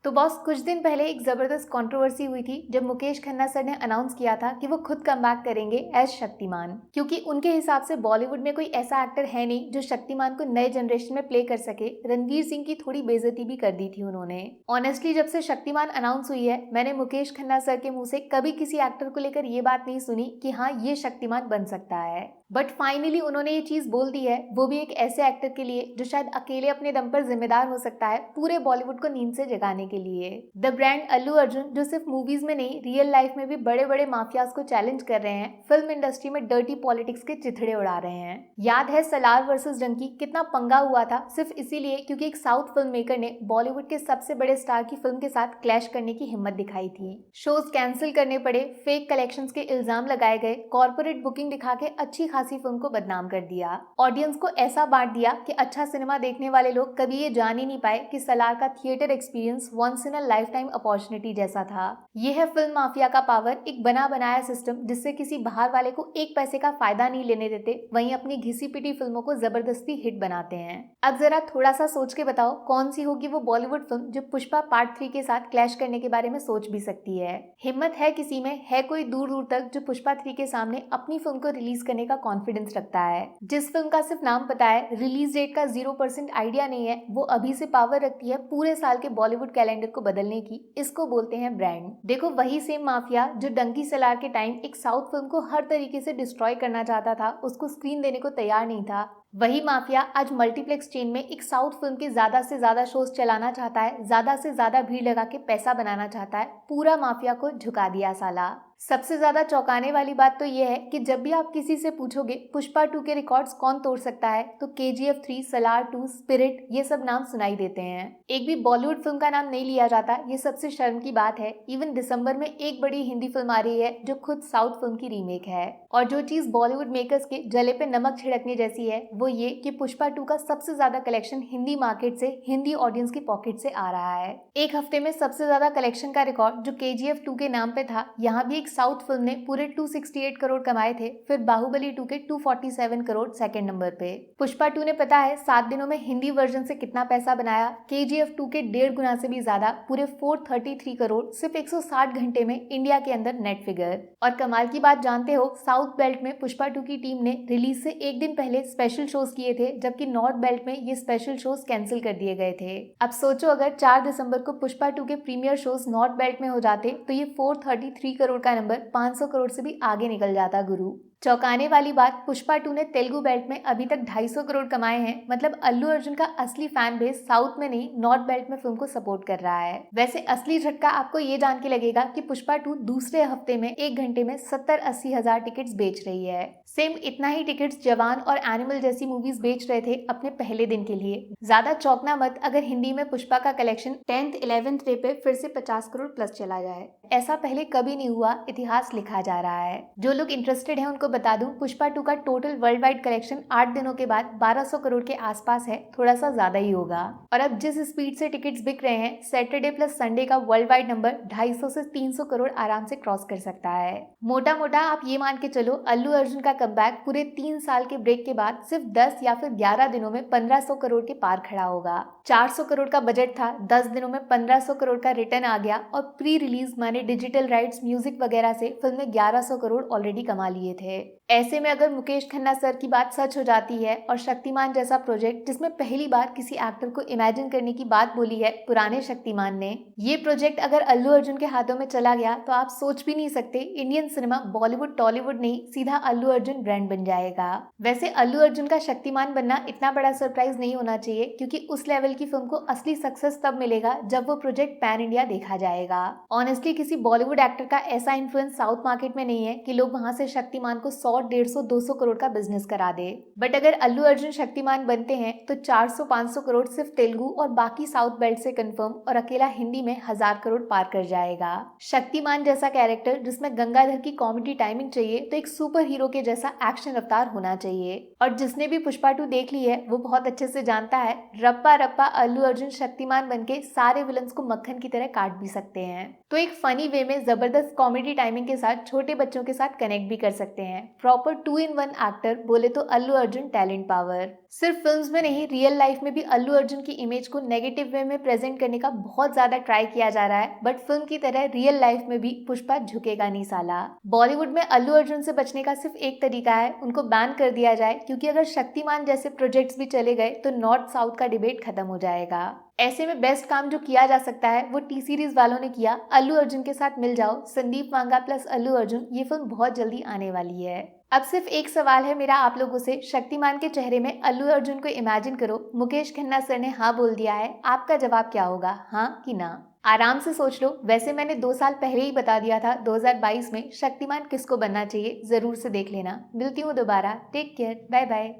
तो बॉस, कुछ दिन पहले एक जबरदस्त कंट्रोवर्सी हुई थी जब मुकेश खन्ना सर ने अनाउंस किया था कि वो खुद कमबैक करेंगे एज शक्तिमान, क्योंकि उनके हिसाब से बॉलीवुड में कोई ऐसा एक्टर है नहीं जो शक्तिमान को नए जनरेशन में प्ले कर सके। रणवीर सिंह की थोड़ी बेइज्जती भी कर दी थी उन्होंने। ऑनेस्टली, जब से शक्तिमान अनाउंस हुई है, मैंने मुकेश खन्ना सर के मुंह से कभी किसी एक्टर को लेकर ये बात नहीं सुनी कि हाँ, ये शक्तिमान बन सकता है। बट फाइनली उन्होंने ये चीज बोल दी है, वो भी एक ऐसे एक्टर के लिए जो शायद अकेले अपने दम पर जिम्मेदार हो सकता है पूरे बॉलीवुड को नींद से जगाने के लिए। द ब्रांड अल्लू अर्जुन, जो सिर्फ मूवीज में नहीं रियल लाइफ में भी बड़े बड़े माफियाज को चैलेंज कर रहे हैं, फिल्म इंडस्ट्री में डर्टी पॉलिटिक्स के चिथड़े उड़ा रहे हैं। याद है सलार वर्सेस डंकी कितना पंगा हुआ था, सिर्फ इसीलिए क्योंकि एक साउथ फिल्म मेकर ने बॉलीवुड के सबसे बड़े स्टार की फिल्म के साथ क्लैश करने की हिम्मत दिखाई थी। शोज कैंसिल करने पड़े, फेक कलेक्शंस के इल्जाम लगाए गए, कॉर्पोरेट बुकिंग दिखा के अच्छी खासी फिल्म को बदनाम कर दिया, ऑडियंस को ऐसा बांट दिया कि अच्छा सिनेमा देखने वाले लोग कभी ये जान ही नहीं पाए कि सलार का theatre experience once in a lifetime opportunity जैसा था। यह है फिल्म माफिया का पावर, एक बना बनाया सिस्टम जिससे किसी बाहर वाले को एक पैसे का फायदा नहीं लेने देते, वहीं अपनी घिसी पिटी फिल्मों को जबरदस्ती हिट बनाते हैं। अब जरा थोड़ा सा सोच के बताओ, कौन सी होगी वो बॉलीवुड फिल्म जो पुष्पा पार्ट 3 के साथ क्लैश करने के बारे में सोच भी सकती है। हिम्मत है किसी में, है कोई दूर दूर तक जो पुष्पा 3 के सामने अपनी फिल्म को रिलीज करने का कॉन्फिडेंस रखता है। जिस फिल्म का सिर्फ नाम पता है, रिलीज डेट का 0% आइडिया नहीं है, वो अभी से पावर रखती है पूरे साल के बॉलीवुड कैलेंडर को बदलने की। इसको बोलते हैं ब्रांड। देखो, वही सेम माफिया जो डंकी सलार के टाइम एक साउथ फिल्म को हर तरीके से डिस्ट्रॉय करना चाहता था, उसको स्क्रीन देने को तैयार नहीं था, वही माफिया आज मल्टीप्लेक्स चेन में एक साउथ फिल्म के ज्यादा से ज्यादा शोज चलाना चाहता है, ज्यादा से ज्यादा भीड़ लगा के पैसा बनाना चाहता है। पूरा माफिया को झुका दिया साला। सबसे ज्यादा चौंकाने वाली बात तो यह है कि जब भी आप किसी से पूछोगे पुष्पा 2 के रिकॉर्ड्स कौन तोड़ सकता है, तो KGF 3, सलार 2, स्पिरिट, ये सब नाम सुनाई देते हैं। एक भी बॉलीवुड फिल्म का नाम नहीं लिया जाता, ये सबसे शर्म की बात है। इवन दिसंबर में एक बड़ी हिंदी फिल्म आ रही है जो खुद साउथ फिल्म की रीमेक है। और जो चीज बॉलीवुड मेकर्स के जले पे नमक छिड़कने जैसी है, वो ये कि पुष्पा 2 का सबसे ज्यादा कलेक्शन हिंदी मार्केट से, हिंदी ऑडियंस की पॉकेट से आ रहा है। एक हफ्ते में सबसे ज्यादा कलेक्शन का रिकॉर्ड जो KGF 2 के नाम पे था, यहाँ भी एक साउथ फिल्म ने पूरे 268 करोड़ कमाए थे। फिर बाहुबली 2 के 247 करोड़ सेकंड नंबर पे। पुष्पा 2 ने पता है 7 दिनों में हिंदी वर्जन से कितना पैसा बनाया? KGF 2 के 1.5 गुना से भी ज्यादा, पूरे 433 करोड़ सिर्फ 160 घंटे में इंडिया के अंदर नेट फिगर। और कमाल की बात जानते हो, साउथ बेल्ट में पुष्पा 2 की टीम ने रिलीज से एक दिन पहले स्पेशल शोज किए थे, जबकि नॉर्थ बेल्ट में ये स्पेशल शोज कैंसिल कर दिए गए थे। अब सोचो, अगर 4 दिसंबर को पुष्पा 2 के प्रीमियर शोज नॉर्थ बेल्ट में हो जाते तो ये 433 करोड़ का नंबर 500 करोड़ से भी आगे निकल जाता गुरु। चौंकाने वाली बात, पुष्पा 2 ने तेलुगु बेल्ट में अभी तक 250 करोड़ कमाए हैं। मतलब अल्लू अर्जुन का असली फैन बेस साउथ में नहीं, नॉर्थ बेल्ट में फिल्म को सपोर्ट कर रहा है। वैसे असली झटका आपको ये जान के लगेगा कि पुष्पा 2 दूसरे हफ्ते में एक घंटे में 70-80 हजार टिकट्स बेच रही है। सेम इतना ही टिकट्स जवान और एनिमल जैसी मूवीज बेच रहे थे अपने पहले दिन के लिए। ज्यादा चौंकना मत अगर हिंदी में पुष्पा का कलेक्शन 10th 11th डे पे फिर से 50 करोड़ प्लस चला जाए। ऐसा पहले कभी नहीं हुआ, इतिहास लिखा जा रहा है। जो लोग इंटरेस्टेड हैं उनको बता दूं, पुष्पा 2 का टोटल वर्ल्ड वाइड कलेक्शन 8 दिनों के बाद 1200 करोड़ के आसपास है, थोड़ा सा ज्यादा ही होगा। और अब जिस स्पीड से टिकट्स बिक रहे हैं, सैटरडे प्लस संडे का वर्ल्ड वाइड नंबर 250 से 300 करोड़ आराम से क्रॉस कर सकता है। मोटा मोटा आप ये मान के चलो, अल्लू अर्जुन का कमबैक पूरे 3 साल के ब्रेक के बाद सिर्फ 10 या फिर 11 दिनों में 1500 करोड़ के पार खड़ा होगा। 400 करोड़ का बजट था, 10 दिनों में 1500 करोड़ का रिटर्न आ गया। और प्री रिलीज माने डिजिटल राइट्स, म्यूजिक वगैरह से फिल्म में 1100 करोड़ ऑलरेडी कमा लिए थे। ऐसे में अगर मुकेश खन्ना सर की बात सच हो जाती है और शक्तिमान जैसा प्रोजेक्ट, जिसमें पहली बार किसी एक्टर को इमेजिन करने की बात बोली है पुराने शक्तिमान ने, ये प्रोजेक्ट अगर अल्लू अर्जुन के हाथों में चला गया तो आप सोच भी नहीं सकते, इंडियन सिनेमा बॉलीवुड टॉलीवुड नहीं, सीधा अल्लू अर्जुन ब्रांड बन जाएगा। वैसे अल्लू अर्जुन का शक्तिमान बनना इतना बड़ा सरप्राइज नहीं होना चाहिए, क्योंकि उस लेवल की फिल्म को असली सक्सेस तब मिलेगा जब वो प्रोजेक्ट पैन इंडिया देखा जाएगा। ऑनेस्टली किसी बॉलीवुड एक्टर का ऐसा इन्फ्लुएंस साउथ मार्केट में नहीं है कि लोग वहां से शक्तिमान को 100, 150, 200 करोड़ का बिजनेस करा दे। बट अगर अल्लू अर्जुन शक्तिमान बनते हैं तो 400, 500 करोड़ सिर्फ तेलुगु और बाकी साउथ बेल्ट से कंफर्म, और अकेला हिंदी में 1000 करोड़ पार कर जाएगा। शक्तिमान जैसा कैरेक्टर जिसमें गंगाधर की कॉमेडी टाइमिंग चाहिए, तो एक सुपर हीरो के जैसा एक्शन अवतार होना चाहिए। और जिसने भी पुष्पा 2 देख ली है वो बहुत अच्छे से जानता है, रप्पा रप्पा अल्लू अर्जुन शक्तिमान बनके सारे विलन्स को मक्खन की तरह काट भी सकते हैं। तो एक फनी वे में जबरदस्त कॉमेडी टाइमिंग के साथ छोटे बच्चों के साथ कनेक्ट भी कर सकते हैं। हैं। प्रॉपर 2 in 1 एक्टर बोले तो अल्लू अर्जुन टैलेंट पावर। सिर्फ फिल्म्स में नहीं, रियल लाइफ में भी अल्लू अर्जुन की इमेज को नेगेटिव वे में प्रेजेंट करने का बहुत ज्यादा ट्राई किया जा रहा है, बट फिल्म की तरह रियल लाइफ में भी पुष्पा झुकेगा नहीं साला। बॉलीवुड में अल्लू अर्जुन से बचने का सिर्फ एक तरीका है, उनको बैन कर दिया जाए, क्योंकि अगर शक्तिमान जैसे प्रोजेक्ट्स भी चले गए तो नॉर्थ साउथ का डिबेट खत्म हो जाएगा। ऐसे में बेस्ट काम जो किया जा सकता है वो टी सीरीज वालों ने किया, अल्लू अर्जुन के साथ मिल जाओ। संदीप वांगा प्लस अल्लू अर्जुन, ये फिल्म बहुत जल्दी आने वाली है। अब सिर्फ एक सवाल है मेरा आप लोगों से, शक्तिमान के चेहरे में अल्लू अर्जुन को इमेजिन करो। मुकेश खन्ना सर ने हाँ बोल दिया है, आपका जवाब क्या होगा, हाँ कि ना? आराम से सोच लो। वैसे मैंने 2 साल पहले ही बता दिया था 2022 में शक्तिमान किसको बनना चाहिए, जरूर से देख लेना। मिलती हूँ दोबारा, टेक केयर, बाय बाय।